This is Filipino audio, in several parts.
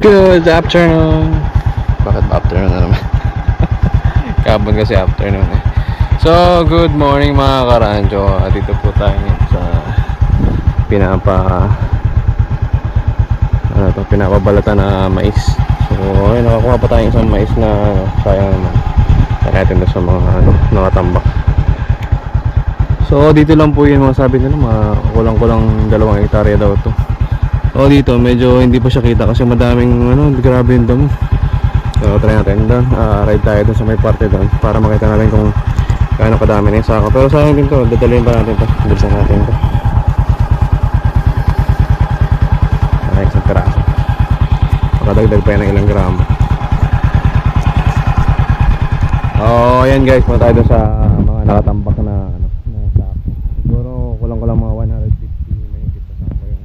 Good afternoon. Bakit afternoon na naman? Kapag kasi afternoon eh. So, good morning mga karanjo. Dito po tayo sa pinapabalatan na mais. So, ayun, nakakuha pa tayo isang mais na sayang naman. Kaya natin doon sa mga nakatambak. So, dito lang po yun mga sabi nila, mga kulang-kulang 2 hektarya daw to. O dito medyo hindi pa siya kita kasi madaming grabe yung damo. So try natin doon, ride tayo doon sa may parte doon para makita natin kung gaano kadami na yung sako. Pero sayang din to, dadalhin pa natin to, bilisan natin to. Ay, isang piraso, makadagdag pa yan ng ilang gramo. Ayan guys, punta tayo doon sa mga nakatambak na sako. Siguro kulang-kulang mga 150 na higit pa sako yung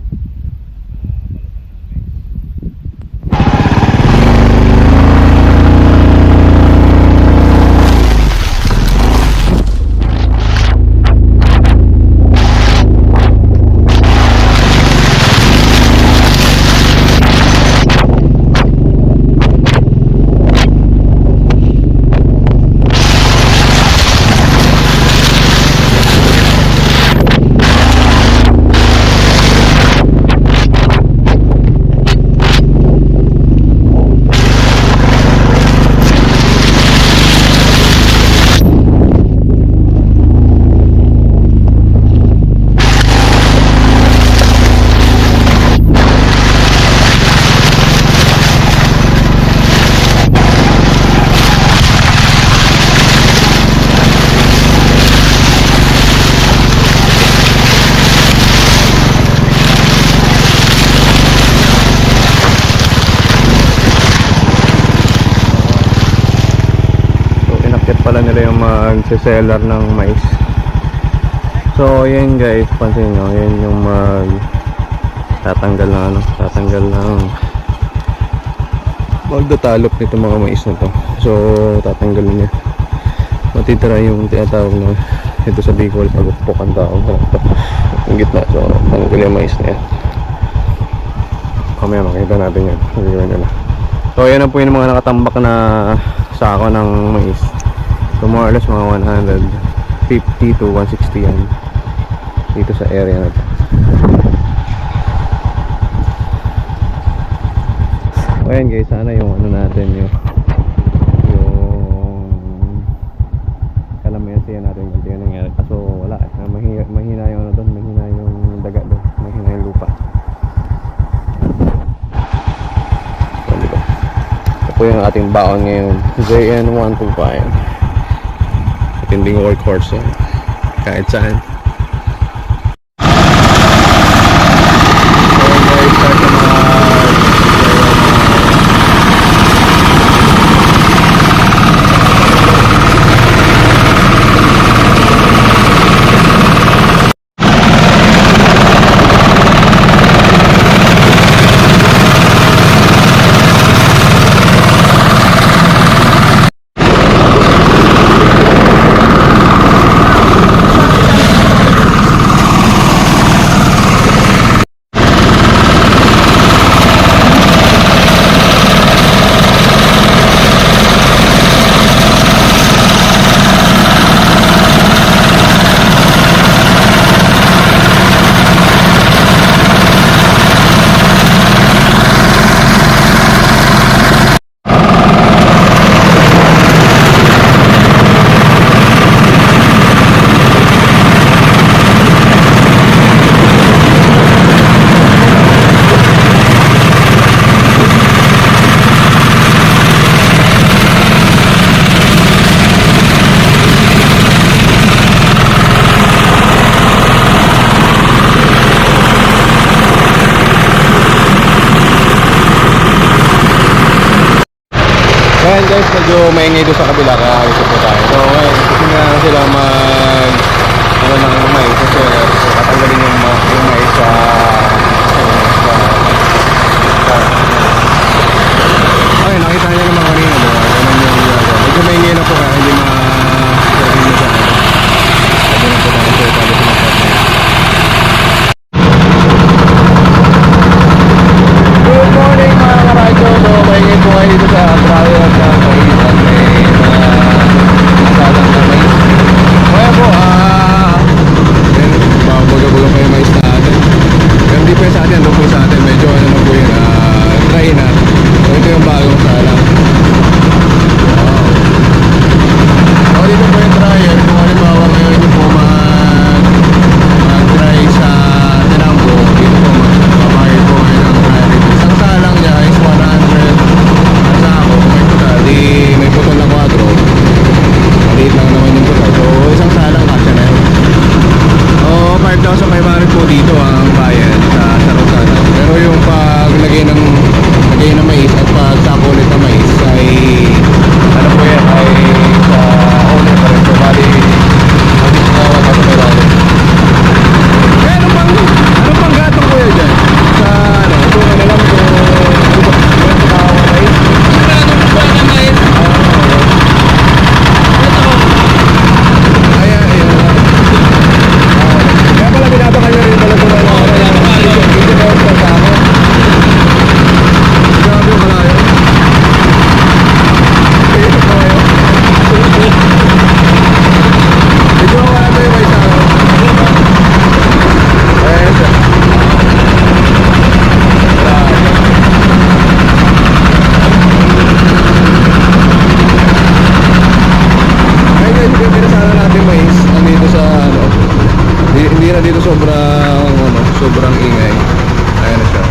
pala nila yung mag-seller ng mais. So yan guys, pansin nyo, yan yung tatanggal ng magdatalop nito mga mais na to. So tatanggalin niya, matitira yung tinatawag na ito sa Bicol, pagukpok ang tawag ito yung gitna. So tanggal yung mais na yan, kamaya makita natin yan. So yan na po yung mga nakatambak na sako ng mais. So more or less mga 150 to 160 yan dito sa area na to. So ayan guys, sana yung natin yung kalamayan natin kung tingnan nangyari. Kaso wala mahina yung doon, mahina yung daga doon, mahina yung lupa. So dito, ito po yung ating baon ngayon, JN125. Tinding workhorse yan kahit saan. So guys, start na ayan guys, medyo maingay doon sa kabila kaya ayos po tayo. So ngayon, kasi nga sila ng mais kasi tatanggalin yung mais sa okay, nakita nyo naman kanina diba? Ganun yung medyo maingay na po kaya hindi ma-ready na sa sabi na po tayo sa tabi sa Good morning mga karadyo. po yung sa atin, doon po yung sa atin. Medyo ano na po yun, dry na. So ito yung bagong salang. Wow. So dito po yung dryer. Kung halimbawa ngayon yung po mag-dry sa tinambo, dito po magpapabayad po ngayon ng dryer. Isang salang niya is 100 sa ako. Kung may putal, di may putol na 4. Maliit lang naman yung putal. So isang salang kasya na yun. O 5,500 po dito ang bayad sa Rosana. Pero yung paglagay ng mais at pagsako ulit ng mais ay ano po yan ay sa owner pa rin. So bali magkakawa na po tayo. Kaya anong pang gatong po yan dyan? Sa ano, ito ano lang ito pagkakawa mais? Ano na ito pagkakawa ng mais? Kaya pala binabakal nyo rin pala ito na hindi ba yung pagkako? Grabe yung malayo. Ito pa kayo. Medyo ako na ito yung may sako. Ayan siya. Ayun guys, yung pinasala natin mais nandito sa ano, hindi na dito sobrang ingay. Ayan na siya.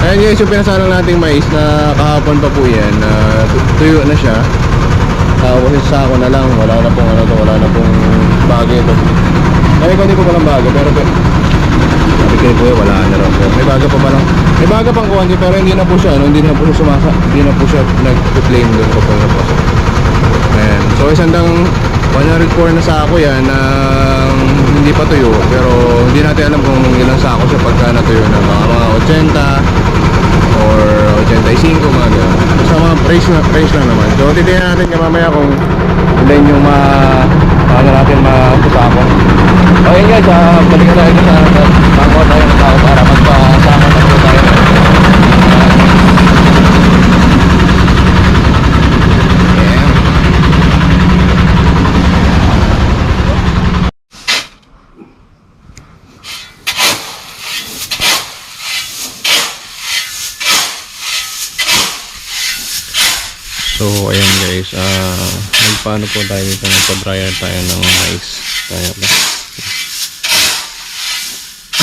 Ayan guys, yung pinasalang nating mais na kahapon pa po yan, tuyo na siya. Tapos yung sako na lang, wala na pong bagay ito. Kaya ko hindi po palang bago, pero sabi kayo po wala na raw. May baga pa palang, may baga pang kuwanti, pero hindi na po siya nag-flame doon po po na po. Ayan, so isandang 104 na sako yan na hindi pa tuyo, pero hindi natin alam kung ilang sako siya pagka natuyo na, mga 80 or 85 mga gano'n. Basta mga price lang naman. So titignan natin ka mamaya kung ilan yung paano natin masasako. Okay guys, balikan tayo sa bangko tayo ng tao para magpasama na po tayo. So ayan guys, nagpaano po tayo dito, nagpa-dryer tayo ng mais tayo.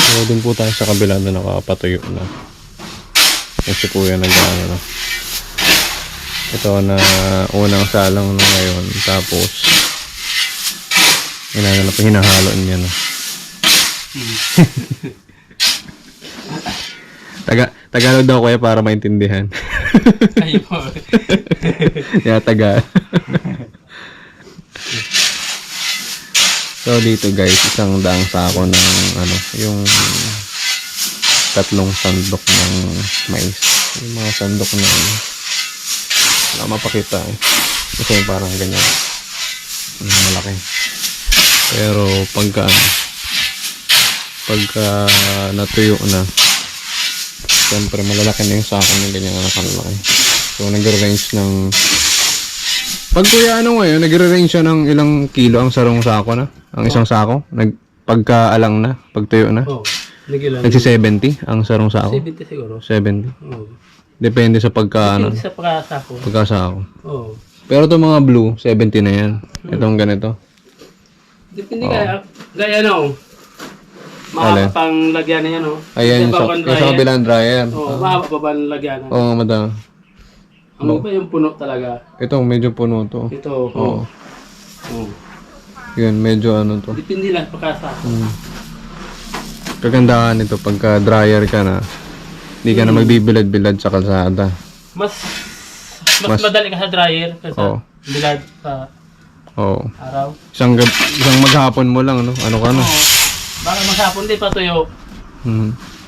So dun po tayo sa kabila na nakapatuyo na. Kasi po yan nag-ano na. Ito na unang salang na ngayon, tapos hinahalo niya na. Tagalog daw kuya para maintindihan. Ay po. Taga. So dito guys, isang daang sako ng ano, yung 3 sandok ng mais. Yung mga sandok na wala mapakita eh. Kasi parang ganyan. Malaki. Pero pagka natuyo na, siyempre malalaki na yung sako ng ganyan na nakalaki. So nag-range ng pag kuya ngayon, nag-range siya ng ilang kilo ang sarong sako na? Ang isang sako? Pagka-alang na? Pagtuyo na? Oo. Nagilan. Nagsi-70 ang sarong sako? 70 siguro. 70? Oo. Depende sa Depende sa pagkasako. pagkasako. Oo. Pero itong mga blue, 70 na yan. Itong ganito. Depende gaya no. Makapanglagyan na yan, no? Ayan, yung sa kabilang dryer. Oo, makapaban lagyan. Oo, madam. Ano ba yung puno talaga? Ito, medyo puno to. Ito, Oo. Oo. Yun, medyo ano to. Depende lang pagkasako. Kagandahan nito, pagka dryer ka na, hindi ka na magbibilad-bilad sa kalsada. Mas madali ka sa dryer kaysa bilad sa araw. Isang maghapon mo lang, no? Ano ka na? Oo. Baka maghapon din patuyo.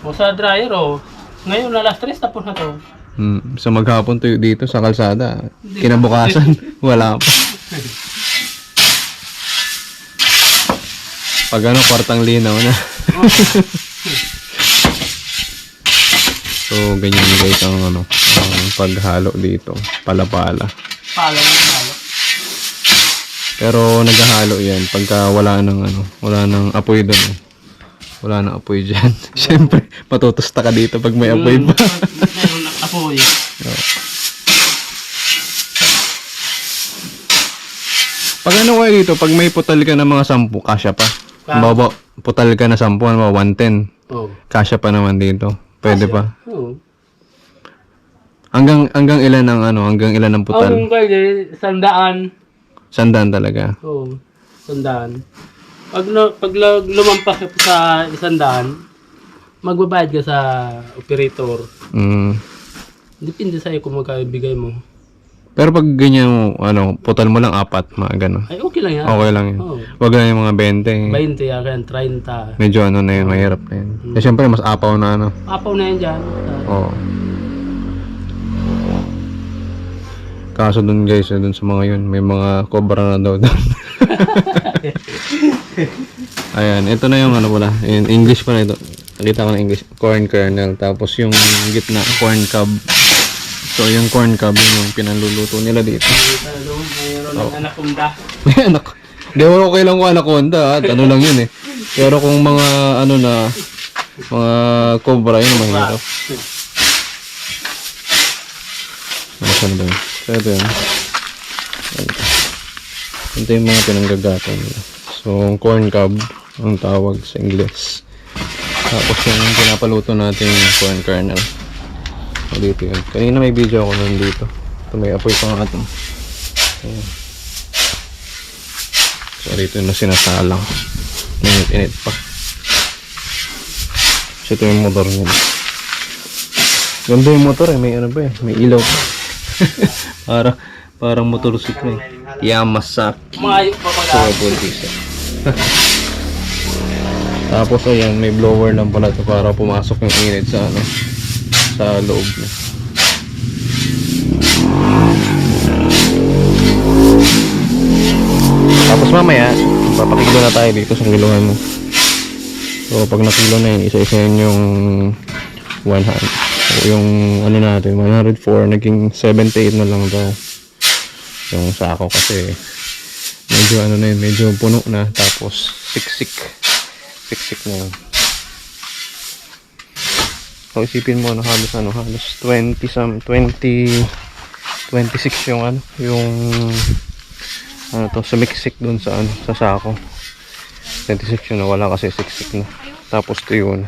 O sa dryer, ngayon alas 3 tapos na to. Sa maghapon tuyo dito sa kalsada. Kinabukasan, wala pa. Pag ano, kwartang linaw na. So, ganyan guys ang paghalo dito. Pala-pala. Pala ng halo. Pero naghahalo yan pagka wala nang apoy doon. Wala na apoy dyan. Siyempre, matutusta ka dito pag may apoy pa. Meron ng apoy. Pag ano kayo dito, pag may putal ka ng mga 10, kasya pa. Baba, putal ka na 10, ano ba, 110. Oo. Kasya pa naman dito. Pwede pa. Oo. Hanggang ilan ang ano, hanggang ilan ang putal? Ang pwede, 100. 100 talaga. Oo. 100. Pag lumampas ka sa 100, magbabayad ka sa operator. Mm. Depende sa'yo kung magkabigay mo. Pero pag ganyan mo, ano, putal mo lang 4, mga gano'n. Ay, okay lang yan. Okay lang yun. Oo. Wag lang yung mga 20. 20 yan, 30. Medyo ano na yun, mahirap na yun. Eh, syempre, mas apaw na ano. Apaw na yan dyan. Oo. Kaso dun guys, dun sa mga yun, may mga cobra na daw dun. Ayan, ito na yung ano pala, in English pa na ito. Nakita ko na English, corn kernel. Tapos yung gitna, corn cob. So yung corn cob, yun yung pinanluluto nila dito. Mayroon ng anaconda. May anak. Di mo okay lang kung anaconda, at ano lang yun eh. Pero kung mga ano na, mga cobra, yun mahirap. Ano saan ba yun? So ito yun. Ito yung mga pinanggagatan nila. So corn cob ang tawag sa English. Tapos yung pinapaluto natin yung corn kernel. So dito yun. Kanina may video ako nun dito. Ito may apoy pa nga ito. Ayan. So dito yung sinasalang. Init pa. So ito yung motor nila. Ganda yung motor eh. May ano ba eh. May ilaw pa. Parang motorsiklo eh. Yamasaki. Maayos pa pala. Double diesel. Tapos ayan, may blower lang pala ito para pumasok yung init sa ano, sa loob niya. Tapos mamaya, papakilo na tayo dito sa kiluhan mo. So pag nakilo na yun, isa-isa yun yung 100. O yung ano natin, 104, naging 78 na lang daw. Yung sako kasi medyo ano na yun, medyo puno na. Tapos siksik na yun. So isipin mo na halos 26 yung ano, yung ano to, sumiksik dun sa ano, sa sako. 26 yun na, wala kasi siksik na. Tapos ito yun.